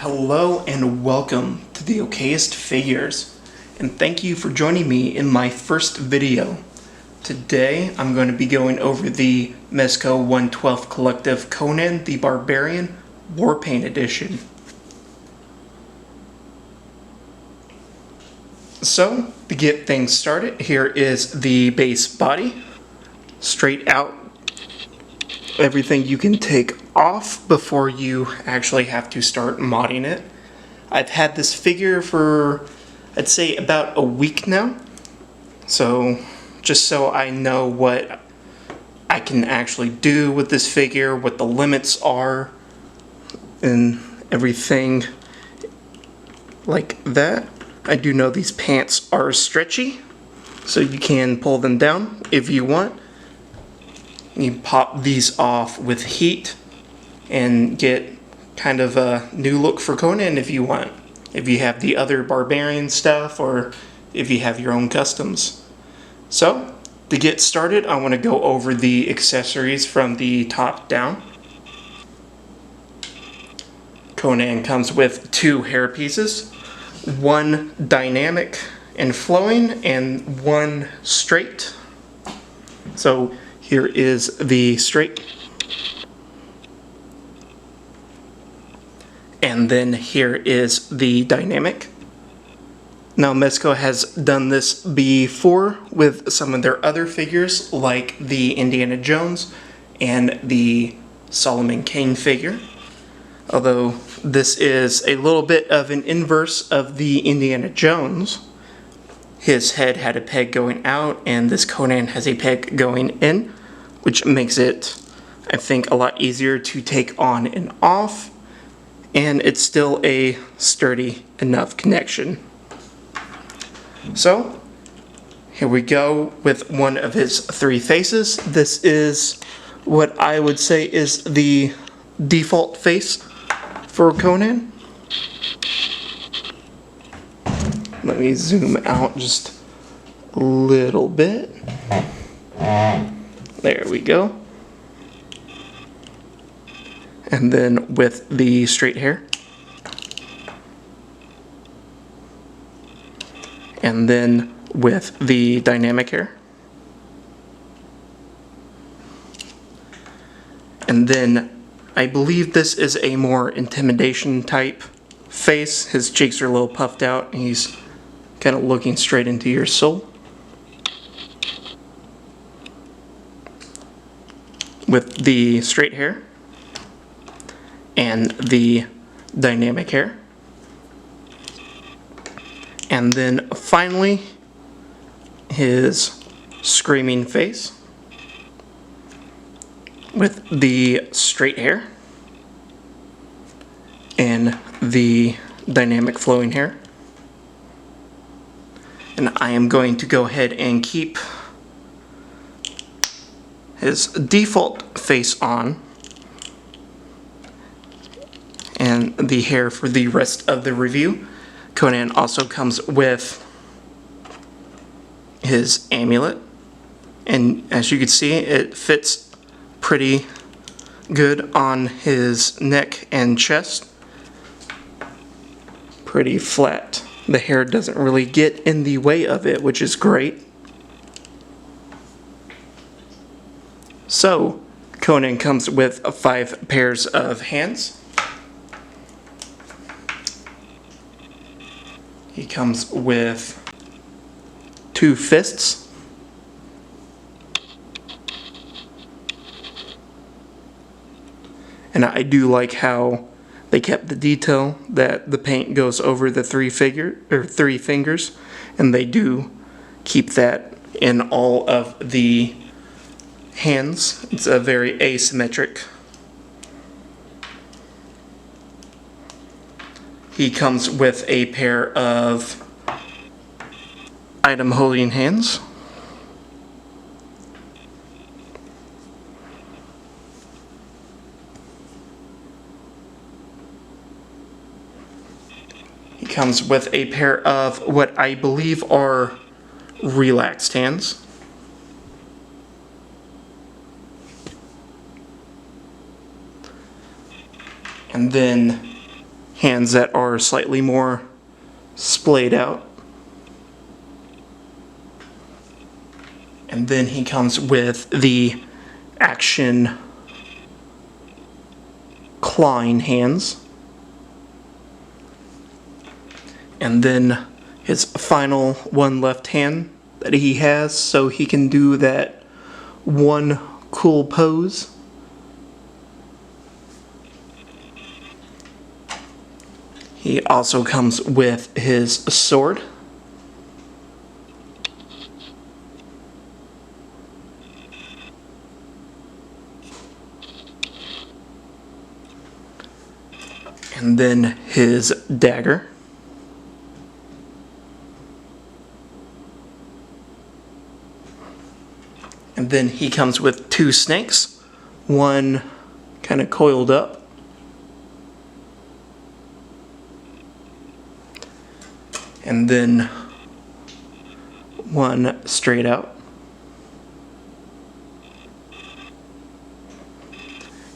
Hello and welcome to the Okayest Figures, and thank you for joining me in my first video. Today I'm going to be going over the Mezco 1/12 Collective Conan the Barbarian Warpaint Edition. So, to get things started, here is the base body, straight out. Everything you can take off before you actually have to start modding it. I've had this figure for, I'd say, about a week now. So, just so I know what I can actually do with this figure, what the limits are, and everything like that. I do know these pants are stretchy, so you can pull them down if you want. You pop these off with heat and get kind of a new look for Conan if you want. If you have the other barbarian stuff or if you have your own customs. So, to get started, I want to go over the accessories from the top down. Conan comes with 2 hair pieces, one dynamic and flowing and one straight. So here is the straight, and then here is the dynamic. Now Mezco has done this before with some of their other figures, like the Indiana Jones and the Solomon Kane figure. Although this is a little bit of an inverse of the Indiana Jones. His head had a peg going out, and this Conan has a peg going in, which makes it, I think, a lot easier to take on and off, and it's still a sturdy enough connection. So, here we go with one of his 3 faces. This is what I would say is the default face for Conan. Let me zoom out just a little bit. There we go. And then with the straight hair. And then with the dynamic hair. And then I believe this is a more intimidation type face. His cheeks are a little puffed out and he's kind of looking straight into your soul. With the straight hair and the dynamic hair. And then finally, his screaming face with the straight hair and the dynamic flowing hair. And I am going to go ahead and keep his default face on and the hair for the rest of the review. Conan also comes with his amulet, and as you can see, it fits pretty good on his neck and chest. Pretty flat. The hair doesn't really get in the way of it, which is great. So, Conan comes with 5 pairs of hands. He comes with 2 fists. And I do like how they kept the detail that the paint goes over the 3 fingers, and they do keep that in all of the hands. It's a very asymmetric. He comes with a pair of item holding hands. He comes with a pair of what I believe are relaxed hands. And then hands that are slightly more splayed out. And then he comes with the action clawing hands. And then his final one left hand that he has, so he can do that one cool pose. He also comes with his sword. And then his dagger. And then he comes with two snakes, one kind of coiled up. And then one straight out.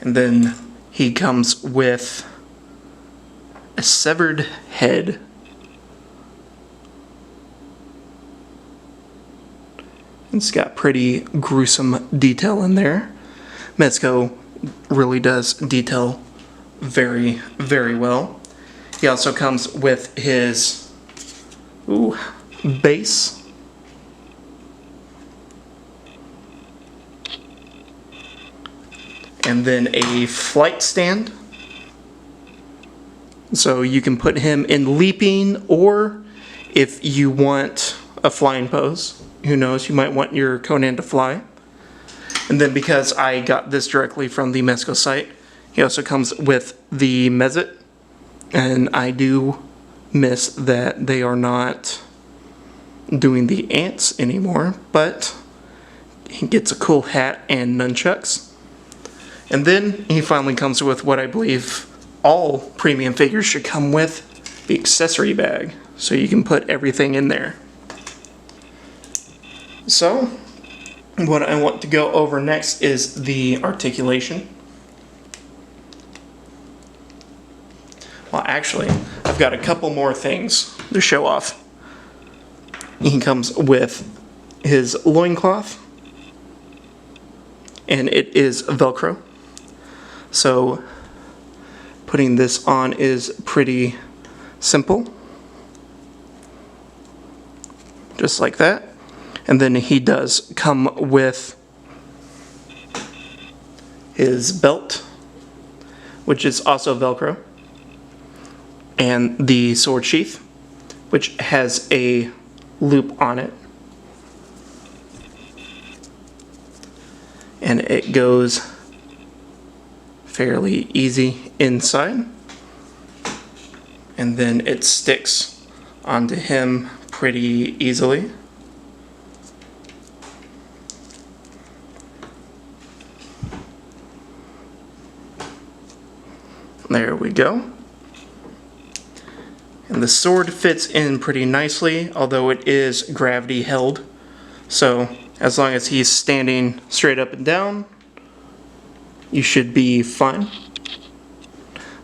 And then he comes with a severed head. It's got pretty gruesome detail in there. Mezco really does detail very, very well. He also comes with his base. And then a flight stand. So you can put him in leaping, or if you want a flying pose, who knows, you might want your Conan to fly. And then because I got this directly from the Mezco site, he also comes with the mezit. And I do miss that they are not doing the ants anymore, but he gets a cool hat and nunchucks. And then he finally comes with what I believe all premium figures should come with, the accessory bag, so you can put everything in there. So, what I want to go over next is the articulation. Well, actually, I've got a couple more things to show off. He comes with his loincloth, and it is Velcro. So, putting this on is pretty simple. Just like that. And then he does come with his belt, which is also Velcro, and the sword sheath, which has a loop on it. And it goes fairly easy inside. And then it sticks onto him pretty easily. There we go. And the sword fits in pretty nicely, although it is gravity held. So as long as he's standing straight up and down, you should be fine.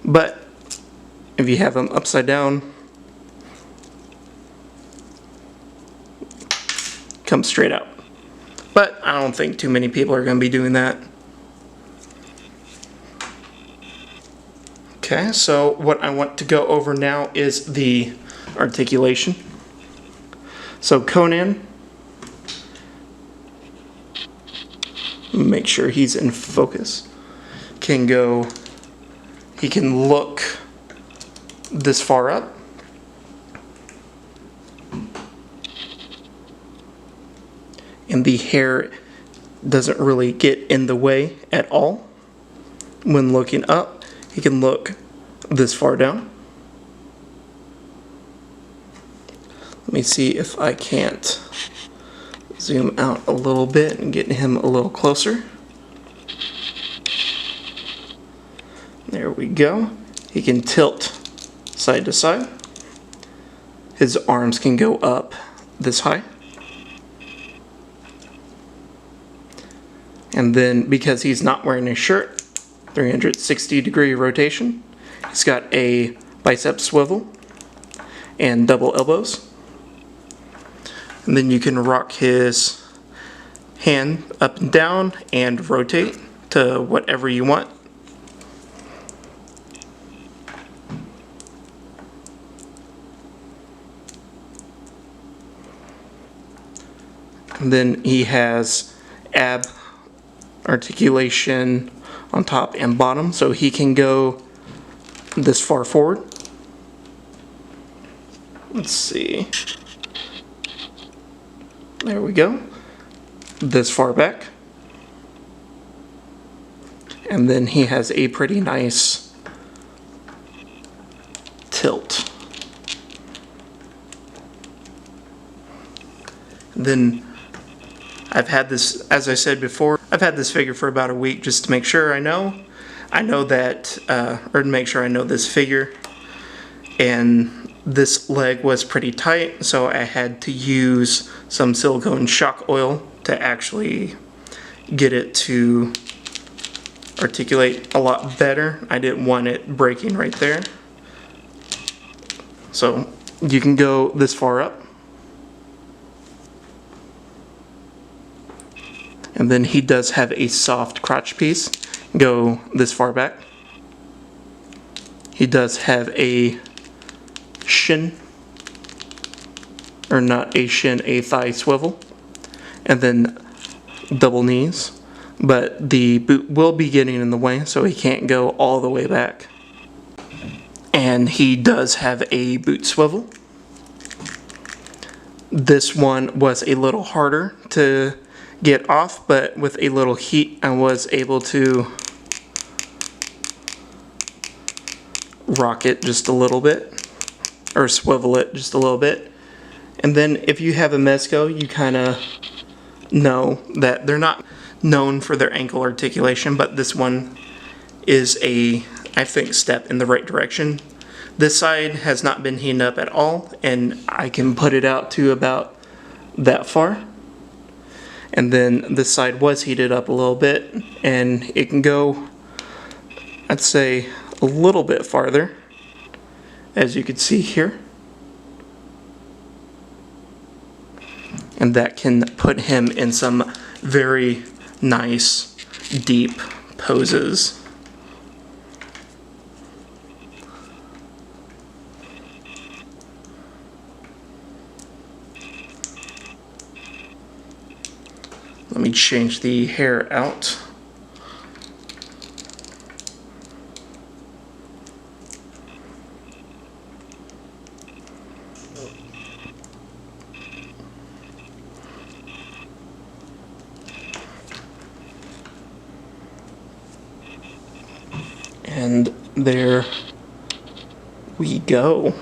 But if you have him upside down, come straight out. But I don't think too many people are going to be doing that. Okay, so what I want to go over now is the articulation. So Conan, make sure he's in focus, he can look this far up. And the hair doesn't really get in the way at all. When looking up, he can look this far down. Let me see if I can't zoom out a little bit and get him a little closer. There we go. He can tilt side to side. His arms can go up this high. And then because he's not wearing a shirt, 360-degree rotation. He's got a bicep swivel, and double elbows. And then you can rock his hand up and down and rotate to whatever you want. And then he has ab articulation on top and bottom, so he can go this far forward. Let's see. There we go. This far back. And then he has a pretty nice tilt. Then I've had this, as I said before, I've had this figure for about a week just to make sure I know that, or to make sure I know this figure. And this leg was pretty tight, so I had to use some silicone shock oil to actually get it to articulate a lot better. I didn't want it breaking right there. So you can go this far up. And then he does have a soft crotch piece. Go this far back. He does have a shin, or not a shin, a thigh swivel. And then double knees. But the boot will be getting in the way, so he can't go all the way back. And he does have a boot swivel. This one was a little harder to get off, but with a little heat I was able to rock it just a little bit, or swivel it just a little bit. And then if you have a Mezco, you kind of know that they're not known for their ankle articulation, but this one is a, I think, step in the right direction. This side has not been heated up at all, and I can put it out to about that far. And then this side was heated up a little bit, and it can go, I'd say, a little bit farther, as you can see here. And that can put him in some very nice, deep poses. Let me change the hair out. And there we go.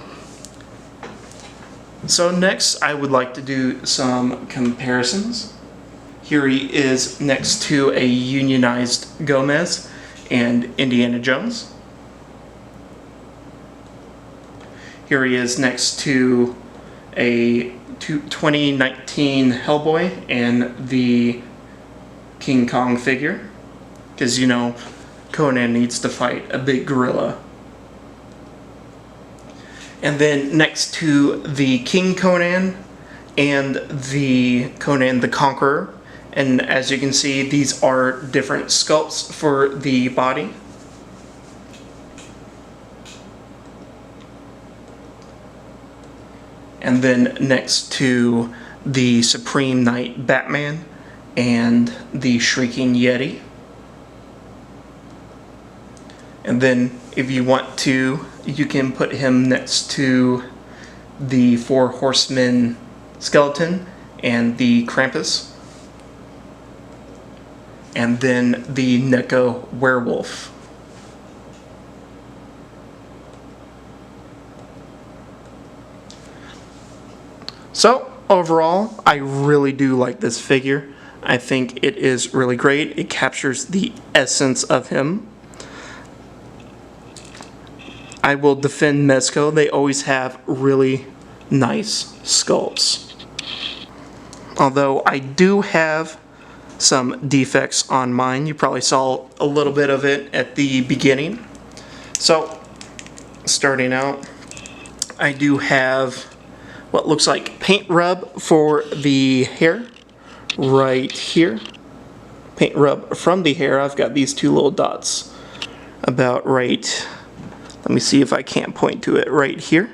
So next I would like to do some comparisons. Here he is next to a unionized Gomez and Indiana Jones. Here he is next to a 2019 Hellboy and the King Kong figure. Because, you know, Conan needs to fight a big gorilla. And then next to the King Conan and the Conan the Conqueror. And as you can see, these are different sculpts for the body. And then next to the Supreme Knight Batman and the Shrieking Yeti. And then if you want to, you can put him next to the Four Horsemen skeleton and the Krampus. And then the Neko werewolf. So overall, I really do like this figure. I think it is really great. It captures the essence of him. I will defend Mezco. They always have really nice sculpts. Although I do have some defects on mine. You probably saw a little bit of it at the beginning. So starting out, I do have what looks like paint rub for the hair right here. Paint rub from the hair. I've got these two little dots about right, let me see if I can't point to it, right here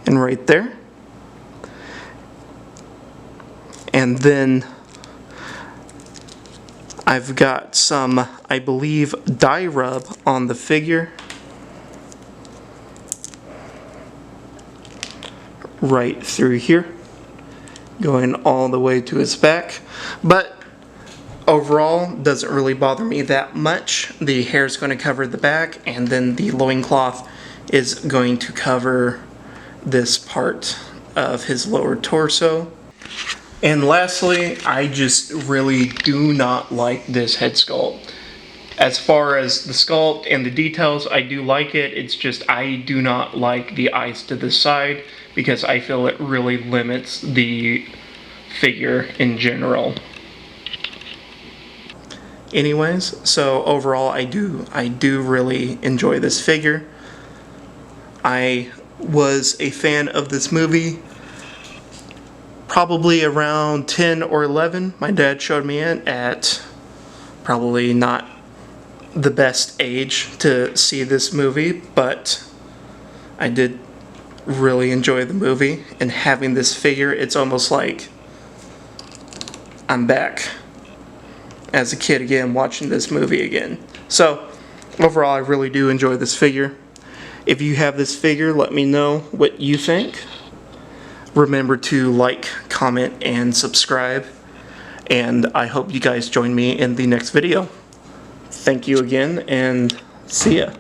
and right there. And then I've got some, I believe, dye rub on the figure right through here, going all the way to his back. But overall, doesn't really bother me that much. The hair is going to cover the back, and then the loincloth is going to cover this part of his lower torso. And lastly, I just really do not like this head sculpt. As far as the sculpt and the details, I do like it. It's just I do not like the eyes to the side because I feel it really limits the figure in general. Anyways, so overall I do really enjoy this figure. I was a fan of this movie probably around 10 or 11. My dad showed me it at probably not the best age to see this movie, but I did really enjoy the movie, and having this figure, it's almost like I'm back as a kid again watching this movie again. So overall I really do enjoy this figure. If you have this figure, let me know what you think. Remember to like, comment, and subscribe, and I hope you guys join me in the next video. Thank you again, and see ya.